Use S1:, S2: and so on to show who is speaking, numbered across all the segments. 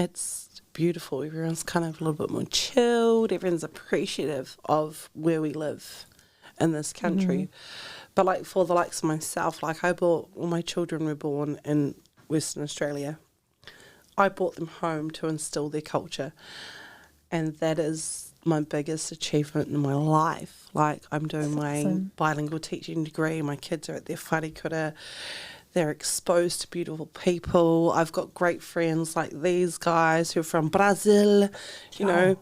S1: it's beautiful. Everyone's kind of a little bit more chilled. Everyone's appreciative of where we live in this country. But like for the likes of myself, like all my children were born in Western Australia. I brought them home to instill their culture, and that is my biggest achievement in my life. Like I'm doing my bilingual teaching degree. My kids are at their whare kura. They're exposed to beautiful people. I've got great friends like these guys who are from Brazil, you know.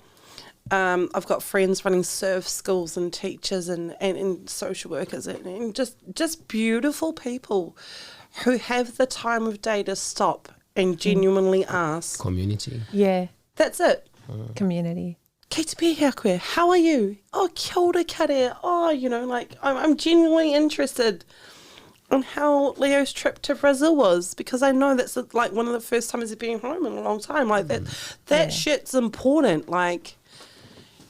S1: I've got friends running surf schools and teachers and social workers and just beautiful people who have the time of day to stop and genuinely ask.
S2: Community.
S3: Yeah.
S1: That's it.
S3: Community.
S1: Kei te pēhea koe, how are you? Oh, kia ora kare. Oh, you know, like I'm genuinely interested in how Leo's trip to Brazil was, because I know that's like one of the first times he's been home in a long time. Like that shit's important. Like,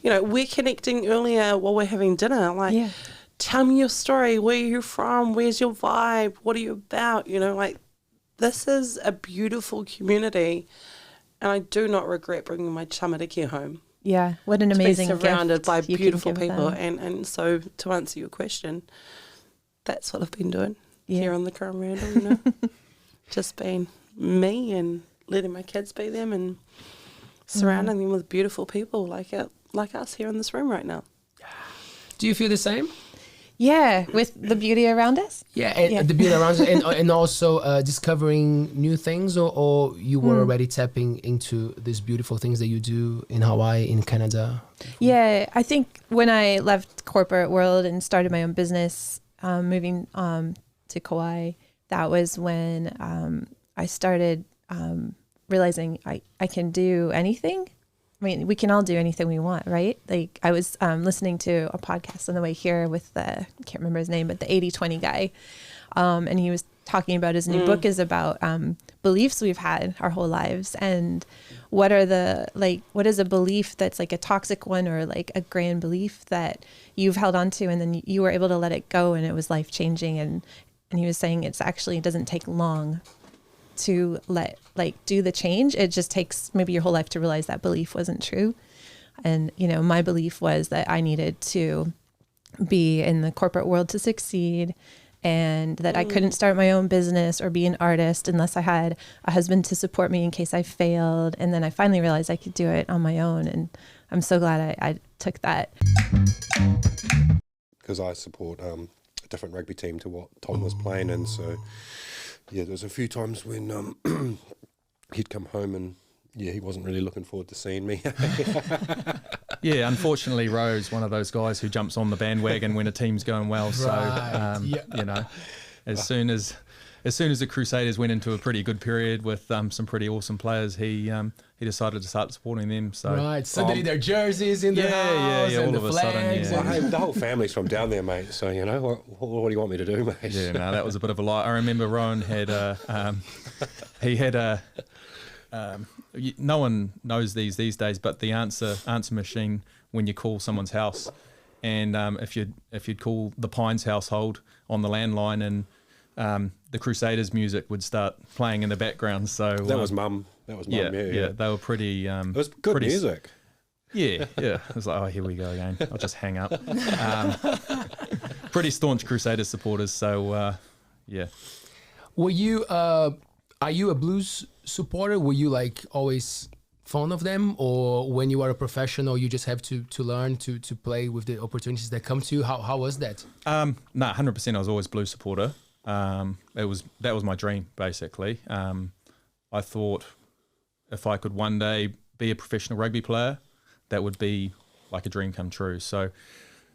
S1: you know, we're connecting earlier while we're having dinner. Like, tell me your story. Where are you from? Where's your vibe? What are you about? You know, like, this is a beautiful community, and I do not regret bringing my tamariki home.
S3: Yeah, what an amazing gift.
S1: To be surrounded by beautiful people.
S3: Them.
S1: And so to answer your question, that's what I've been doing here on the Coromandel, you know. Just being me and letting my kids be them and surrounding them with beautiful people like us here in this room right now.
S2: Do you feel the same?
S3: Yeah, with the beauty around us?
S2: Yeah, and the beauty around us, and also discovering new things, or you were already tapping into these beautiful things that you do in Hawaii, in Canada?
S3: Yeah, I think when I left corporate world and started my own business, moving to Kauai, that was when I started realizing I can do anything. I mean, we can all do anything we want, right? Like I was listening to a podcast on the way here with I can't remember his name, but the 80-20 guy. And he was talking about his new book is about beliefs we've had our whole lives. And what is a belief that's like a toxic one or like a grand belief that you've held on to and then you were able to let it go and it was life changing. And he was saying it doesn't take long to do the change. It just takes maybe your whole life to realize that belief wasn't true. And, you know, my belief was that I needed to be in the corporate world to succeed and that I couldn't start my own business or be an artist unless I had a husband to support me in case I failed. And then I finally realized I could do it on my own. And I'm so glad I took that.
S4: Because I support a different rugby team to what Tom was playing in, so yeah, there was a few times when he'd come home and he wasn't really looking forward to seeing me.
S5: Yeah, unfortunately, Ro's one of those guys who jumps on the bandwagon when a team's going well. So, you know, as soon as the Crusaders went into a pretty good period with some pretty awesome players, he decided to start supporting them. So
S2: suddenly their jerseys in the house and the flags.
S4: Well, hey, the whole family's from down there, mate. So you know what do you want me to do, mate?
S5: Yeah, no, that was a bit of a lie. I remember Rowan had no one knows these days, but the answer machine when you call someone's house, and if you'd call the Pines household on the landline and the Crusaders music would start playing in the background. So
S4: that was mum. Yeah.
S5: They were pretty.
S4: It was good music.
S5: Yeah. I was like, oh, here we go again. I'll just hang up. Pretty staunch Crusaders supporters. So, yeah.
S2: Were you? Are you a blues supporter? Were you like always fond of them, or when you are a professional, you just have to learn to play with the opportunities that come to you? How was that?
S5: 100%. I was always blues supporter. That was my dream, basically. I thought if I could one day be a professional rugby player, that would be like a dream come true. So,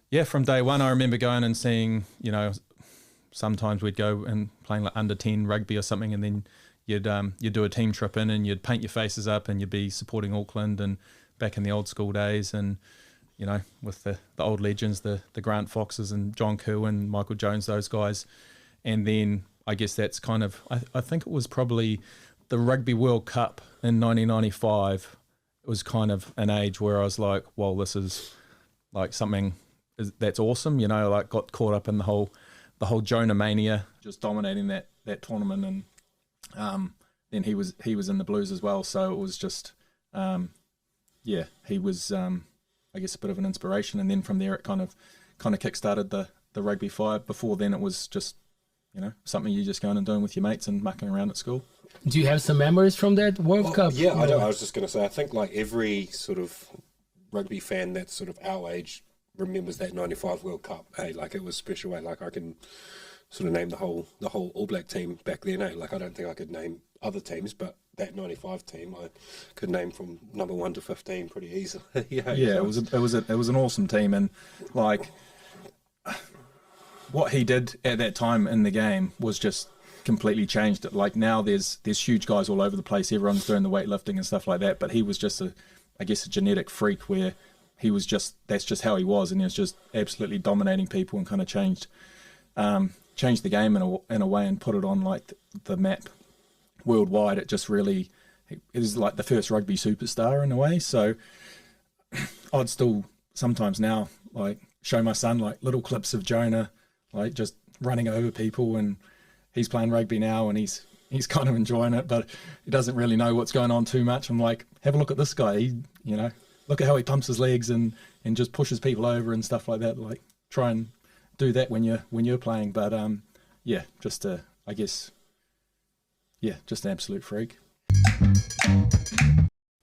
S5: yeah, from day one, I remember going and seeing, you know, sometimes we'd go and playing like under 10 rugby or something, and then you'd do a team trip in and you'd paint your faces up and you'd be supporting Auckland and back in the old school days, and you know, with the old legends, the Grant Foxes and John Koo and Michael Jones, those guys. And then I guess that's kind of, I think it was probably the Rugby World Cup in 1995. It was kind of an age where I was like, well, this is like something that's awesome, you know, like got caught up in the whole Jonah mania, just dominating that tournament. And then he was in the Blues as well. So it was just, he was, I guess, a bit of an inspiration. And then from there, it kind of kick-started the rugby fire. Before then, it was just, something you just going and doing with your mates and mucking around at school.
S2: Do you have some memories from that World Cup?
S4: Yeah, I was just going to say, I think like every sort of rugby fan that's sort of our age remembers that 95 World Cup. Hey, like it was special. Hey, like I can sort of name the whole All Black team back then. Hey, like I don't think I could name other teams, but that 95 team I could name from number 1 to 15 pretty easily.
S5: It was an awesome team, and like what he did at that time in the game was just completely changed it. Like now there's huge guys all over the place, everyone's doing the weightlifting and stuff like that, but he was just a genetic freak where he was that's just how he was, and he was just absolutely dominating people and kind of changed the game in a way and put it on like the map worldwide. It just really, it was like the first rugby superstar in a way. So I'd still sometimes now like show my son like little clips of Jonah like just running over people, and he's playing rugby now and he's kind of enjoying it, but he doesn't really know what's going on too much. I'm like, have a look at this guy. He, look at how he pumps his legs and just pushes people over and stuff like that. Like try and do that when you're playing. But just an absolute freak.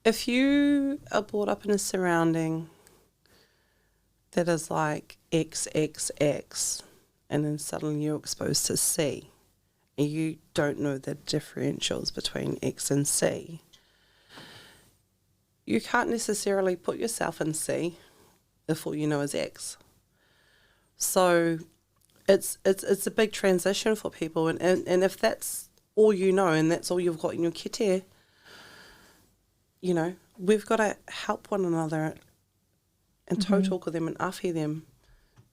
S1: If you are brought up in a surrounding that is like XXX, and then suddenly you're exposed to C, and you don't know the differentials between X and C, you can't necessarily put yourself in C if all you know is X. So it's a big transition for people, and if that's all you know and that's all you've got in your kete, we've got to help one another and talk with them and awhi them,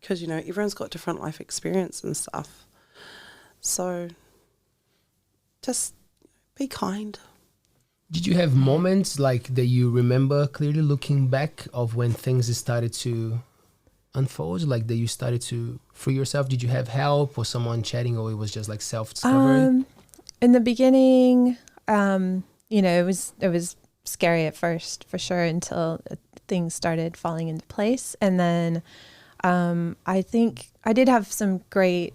S1: because everyone's got different life experience and stuff. So just be kind.
S2: Did you have moments like that you remember clearly looking back of when things started to unfold, like that you started to free yourself? Did you have help or someone chatting, or it was just like self-discovery?
S3: In the beginning, it was scary at first for sure, until things started falling into place. And then I think I did have some great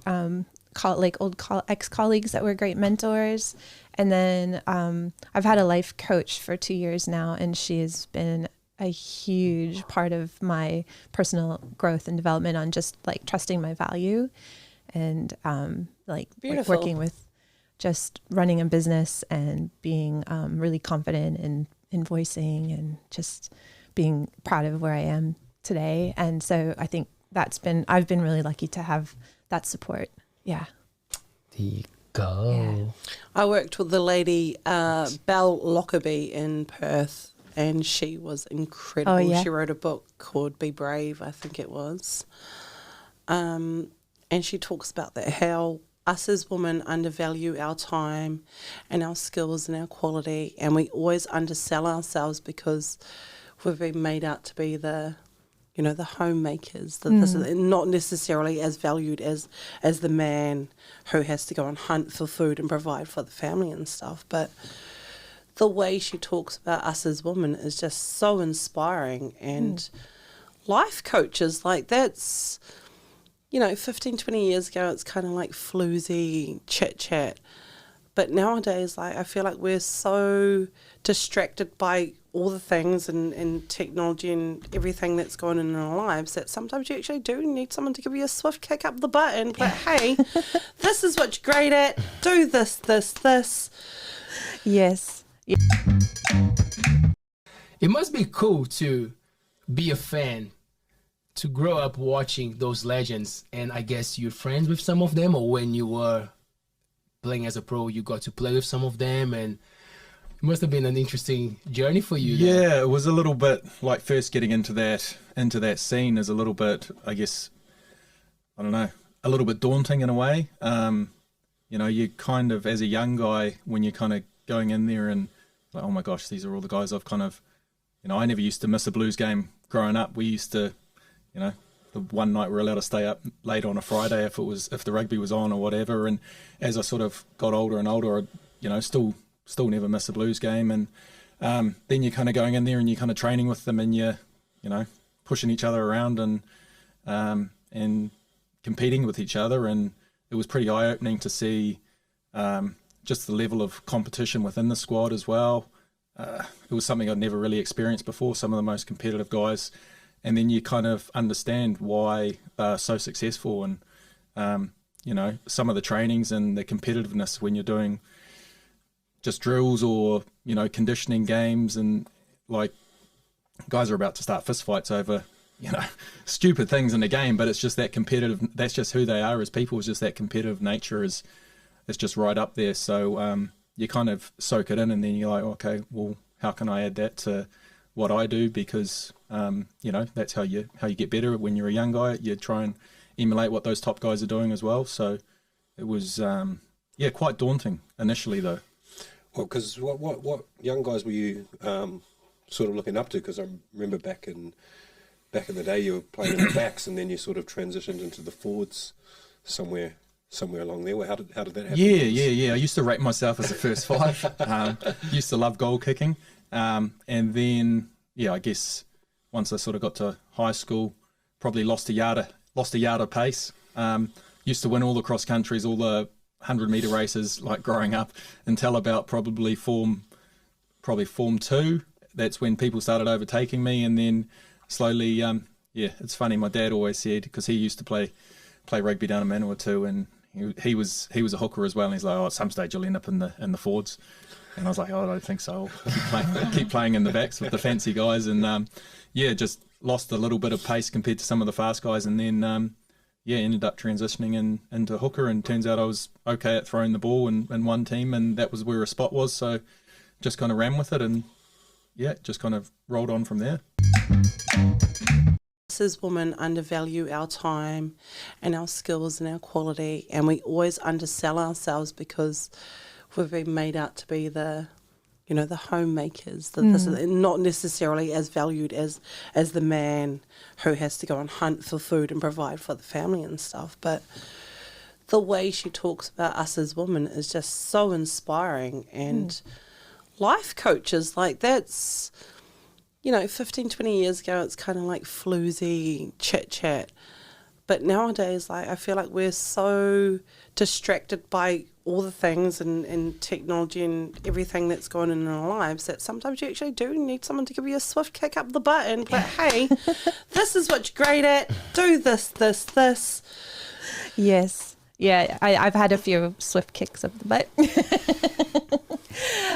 S3: ex-colleagues that were great mentors. And then I've had a life coach for 2 years now, and she has been a huge part of my personal growth and development on just like trusting my value and working with just running a business and being really confident in voicing and just being proud of where I am today. And so I think I've been really lucky to have that support. Yeah.
S2: There you go.
S3: Yeah.
S1: I worked with the lady, Belle Lockerbie in Perth, and she was incredible.
S3: Oh, yeah.
S1: She wrote a book called Be Brave, I think it was. And she talks about that, how us as women undervalue our time and our skills and our quality, and we always undersell ourselves because we've been made out to be the homemakers, not necessarily as valued as the man who has to go and hunt for food and provide for the family and stuff. But the way she talks about us as women is just so inspiring. And life coaches, like that's, 15, 20 years ago, it's kind of like floozy chit-chat. But nowadays, like I feel like we're so distracted by all the things and technology and everything that's going on in our lives that sometimes you actually do need someone to give you a swift kick up the butt and like, hey, this is what you're great at. Do this, this, this.
S3: Yes.
S2: It must be cool to be a fan, to grow up watching those legends, and I guess you're friends with some of them, or when you were playing as a pro, you got to play with some of them, and it must have been an interesting journey for you.
S5: Yeah, it was a little bit like first getting into that scene is a little bit, I guess, I don't know, a little bit daunting in a way. You kind of, as a young guy, when you're kind of going in there and like, oh my gosh, these are all the guys I've kind of, I never used to miss a Blues game growing up. We used to, the one night we were allowed to stay up late on a Friday if the rugby was on or whatever. And as I sort of got older and older, I, still still never miss a Blues game. And then you're kind of going in there and you're kind of training with them, and you're, you know, pushing each other around and competing with each other. And it was pretty eye-opening to see just the level of competition within the squad as well. It was something I'd never really experienced before, some of the most competitive guys. And then you kind of understand why they're so successful, and, you know, some of the trainings and the competitiveness when you're doing just drills or, you know, conditioning games, and like guys are about to start fist fights over, you know, stupid things in the game, but it's just that competitive. That's just who they are as people. It's just that competitive nature is just right up there. So you kind of soak it in, and then you're like, okay, well, how can I add that to what I do? Because you know, that's how you get better. When you're a young guy, you try and emulate what those top guys are doing as well. So it was quite daunting initially, though.
S4: Well, because what young guys were you sort of looking up to? Because I remember back in the day you were playing in the backs, and then you sort of transitioned into the forwards somewhere along there. How did that happen?
S5: Yeah. I used to rate myself as a first five. Used to love goal kicking, and then I guess once I sort of got to high school, probably lost a yard of pace. Used to win all the cross countries, all the 100-meter races, like growing up, until about probably form 2. That's when people started overtaking me, and then slowly, it's funny. My dad always said, because he used to play rugby down in Manawatu too, and he was a hooker as well. And he's like, at some stage you'll end up in the forwards. And I was like, I don't think so. I'll keep playing in the backs with the fancy guys, and just lost a little bit of pace compared to some of the fast guys, and then ended up transitioning into hooker. And turns out I was okay at throwing the ball in one team, and that was where a spot was. So just kind of ran with it, and just kind of rolled on from there.
S1: Us as women undervalue our time and our skills and our quality, and we always undersell ourselves because we've been made out to be the homemakers, this is not necessarily as valued as the man who has to go and hunt for food and provide for the family and stuff. But the way she talks about us as women is just so inspiring, and life coaches, like, that's, 15, 20 years ago, it's kind of like floozy chit-chat. But nowadays, like, I feel like we're so distracted by all the things and technology and everything that's going on in our lives that sometimes you actually do need someone to give you a swift kick up the butt and be like, hey, this is what you're great at. Do this.
S3: Yes. Yeah, I've had a few swift kicks up the butt.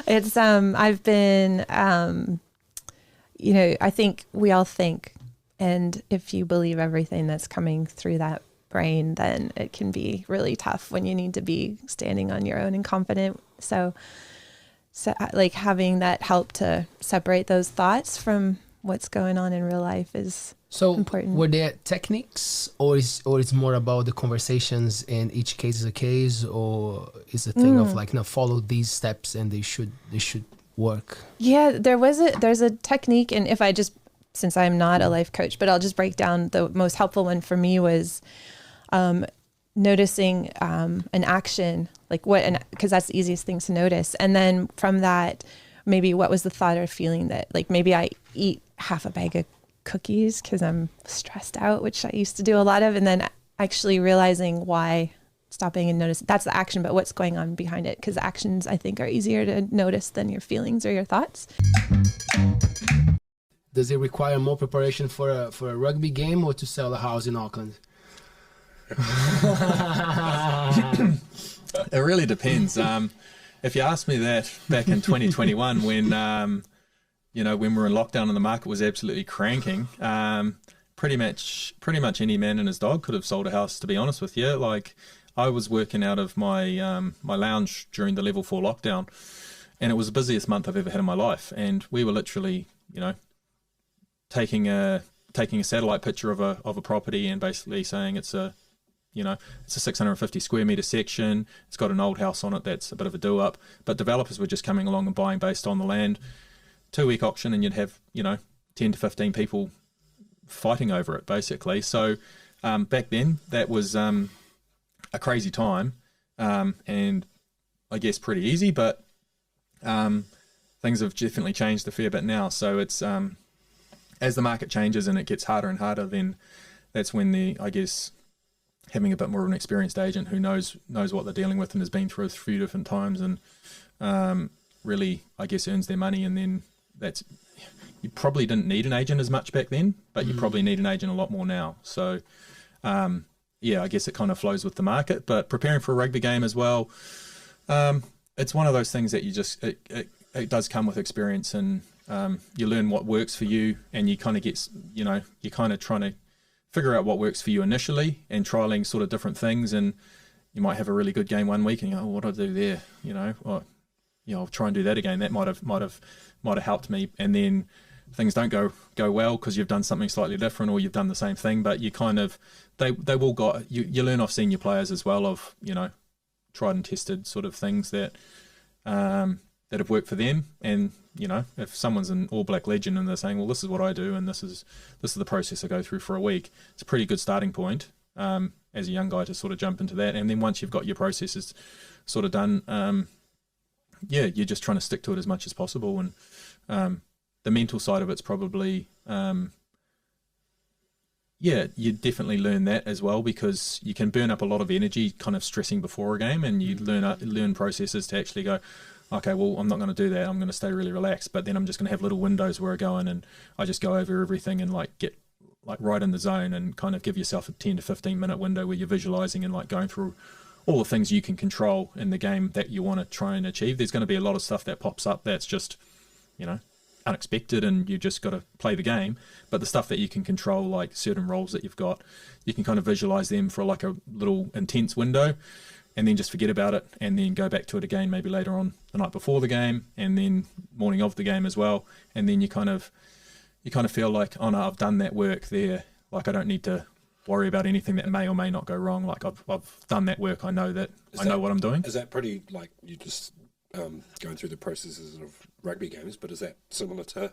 S3: It's, I've been, I think we all think, and if you believe everything that's coming through that brain, then it can be really tough when you need to be standing on your own and confident. So like having that help to separate those thoughts from what's going on in real life is important.
S2: Were there techniques, or it's more about the conversations and each case is a case, or is a thing of like, follow these steps and they should work? Yeah,
S3: there's a technique, and if I just, since I'm not a life coach, but I'll just break down the most helpful one for me was noticing an action, like because that's the easiest thing to notice. And then from that, maybe what was the thought or feeling that, like, maybe I eat half a bag of cookies because I'm stressed out, which I used to do a lot of. And then actually realizing why, stopping and noticing, that's the action, but what's going on behind it. Because actions, I think, are easier to notice than your feelings or your thoughts.
S2: Does it require more preparation for a rugby game or to sell a house in Auckland?
S5: It really depends. If you asked me that back in 2021 when when we were in lockdown and the market was absolutely cranking, pretty much any man and his dog could have sold a house, to be honest with you. Like, I was working out of my my lounge during the level 4 lockdown, and it was the busiest month I've ever had in my life. And we were literally, taking a satellite picture of a property and basically saying it's a 650 square meter section. It's got an old house on it that's a bit of a do up, but developers were just coming along and buying based on the land. 2-week auction, and you'd have 10 to 15 people fighting over it, basically. So back then that was a crazy time, and I guess pretty easy, but things have definitely changed a fair bit now. So it's as the market changes and it gets harder and harder, then that's when I guess having a bit more of an experienced agent who knows what they're dealing with and has been through a few different times and really, I guess, earns their money. And then you probably didn't need an agent as much back then, but you probably need an agent a lot more now. So yeah, I guess it kind of flows with the market. But preparing for a rugby game as well, it's one of those things that you just it does come with experience, and you learn what works for you, and you kind of get, you're kind of trying to figure out what works for you initially and trialing sort of different things. And you might have a really good game one week and you go, oh, what do I do there? Or, I'll try and do that again. That might have helped me. And then things don't go well because you've done something slightly different or you've done the same thing, but you kind of, they will got, you learn off senior players as well of, tried and tested sort of things that have worked for them. And, if someone's an All Black legend and they're saying, well, this is what I do and this is the process I go through for a week, it's a pretty good starting point as a young guy to sort of jump into that. And then once you've got your processes sort of done, you're just trying to stick to it as much as possible. And the mental side of it's probably, you definitely learn that as well, because you can burn up a lot of energy kind of stressing before a game, and you learn processes to actually go, okay, well, I'm not going to do that. I'm going to stay really relaxed, but then I'm just going to have little windows where I go in and I just go over everything and get right in the zone, and kind of give yourself a 10 to 15 minute window where you're visualizing and going through all the things you can control in the game that you want to try and achieve. There's going to be a lot of stuff that pops up that's just, unexpected, and you just got to play the game. But the stuff that you can control, like certain roles that you've got, you can kind of visualize them for a little intense window, and then just forget about it, and then go back to it again maybe later on the night before the game, and then morning of the game as well. And then you kind of feel like, oh no, I've done that work there. I don't need to worry about anything that may or may not go wrong. I've done that work. I know that I know what I'm doing.
S4: Is that pretty you just going through the processes of rugby games? But is that similar to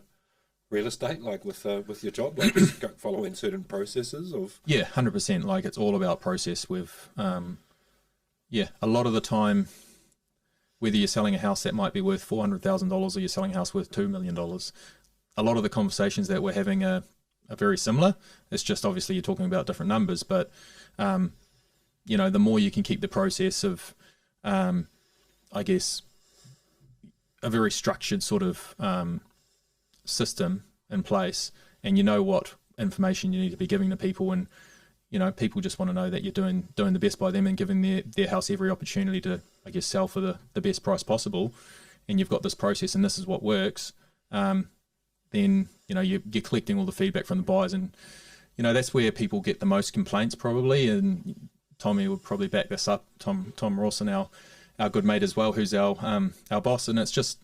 S4: real estate, with your job, just following certain processes of? Yeah,
S5: 100%. It's all about process. With a lot of the time, whether you're selling a house that might be worth $400,000 or you're selling a house worth $2 million, a lot of the conversations that we're having are very similar. It's just obviously you're talking about different numbers, but the more you can keep the process of, I guess, a very structured sort of system in place, and what information you need to be giving to people, and people just want to know that you're doing the best by them and giving their house every opportunity to, I guess, sell for the best price possible, and you've got this process and this is what works. Then you're collecting all the feedback from the buyers, and that's where people get the most complaints probably. And Tommy would probably back this up. Tom Rawson, our good mate as well, who's our boss, and it's just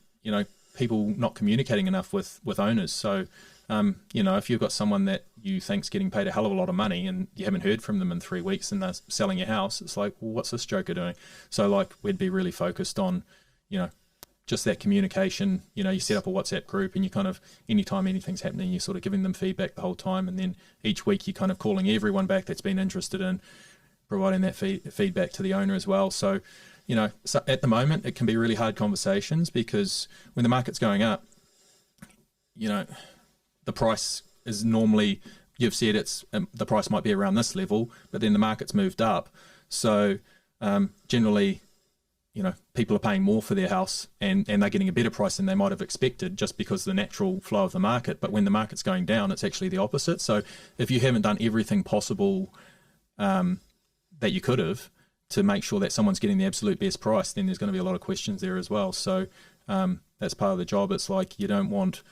S5: people not communicating enough with owners. So if you've got someone that you think's getting paid a hell of a lot of money and you haven't heard from them in 3 weeks and they're selling your house, it's like, well, what's this joker doing? So we'd be really focused on just that communication. You set up a WhatsApp group, and you kind of, anytime anything's happening, you're sort of giving them feedback the whole time, and then each week you're kind of calling everyone back that's been interested in providing that feedback to the owner as well. So so at the moment it can be really hard conversations, because when the market's going up, the price is normally, you've said it's the price might be around this level, but then the market's moved up. So generally, people are paying more for their house, and they're getting a better price than they might have expected, just because of the natural flow of the market. But when the market's going down, it's actually the opposite. So if you haven't done everything possible that you could have to make sure that someone's getting the absolute best price, then there's going to be a lot of questions there as well. So that's part of the job. It's you don't want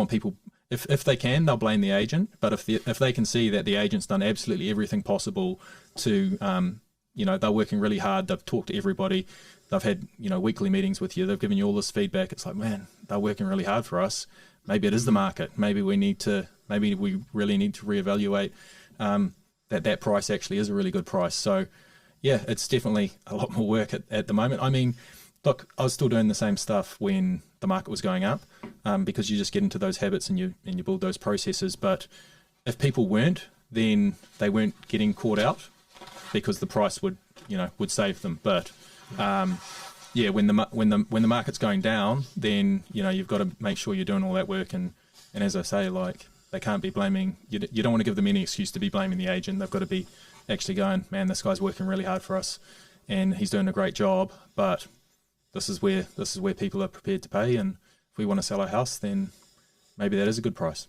S5: people, if they can, they'll blame the agent. But if they can see that the agent's done absolutely everything possible to, they're working really hard, they've talked to everybody, they've had, weekly meetings with you, they've given you all this feedback, it's man, they're working really hard for us. Maybe it is the market. Maybe we really need to reevaluate that price actually is a really good price. So yeah, it's definitely a lot more work at the moment. I mean, look, I was still doing the same stuff when the market was going up, because you just get into those habits and you build those processes. But if people weren't, then they weren't getting caught out, because the price would save them. But yeah, when the market's going down, then you've got to make sure you're doing all that work. And as I say, like, they can't be blaming you. You don't want to give them any excuse to be blaming the agent. They've got to be actually going, man, this guy's working really hard for us, and he's doing a great job. But this is where people are prepared to pay, and if we want to sell our house, then maybe that is a good price.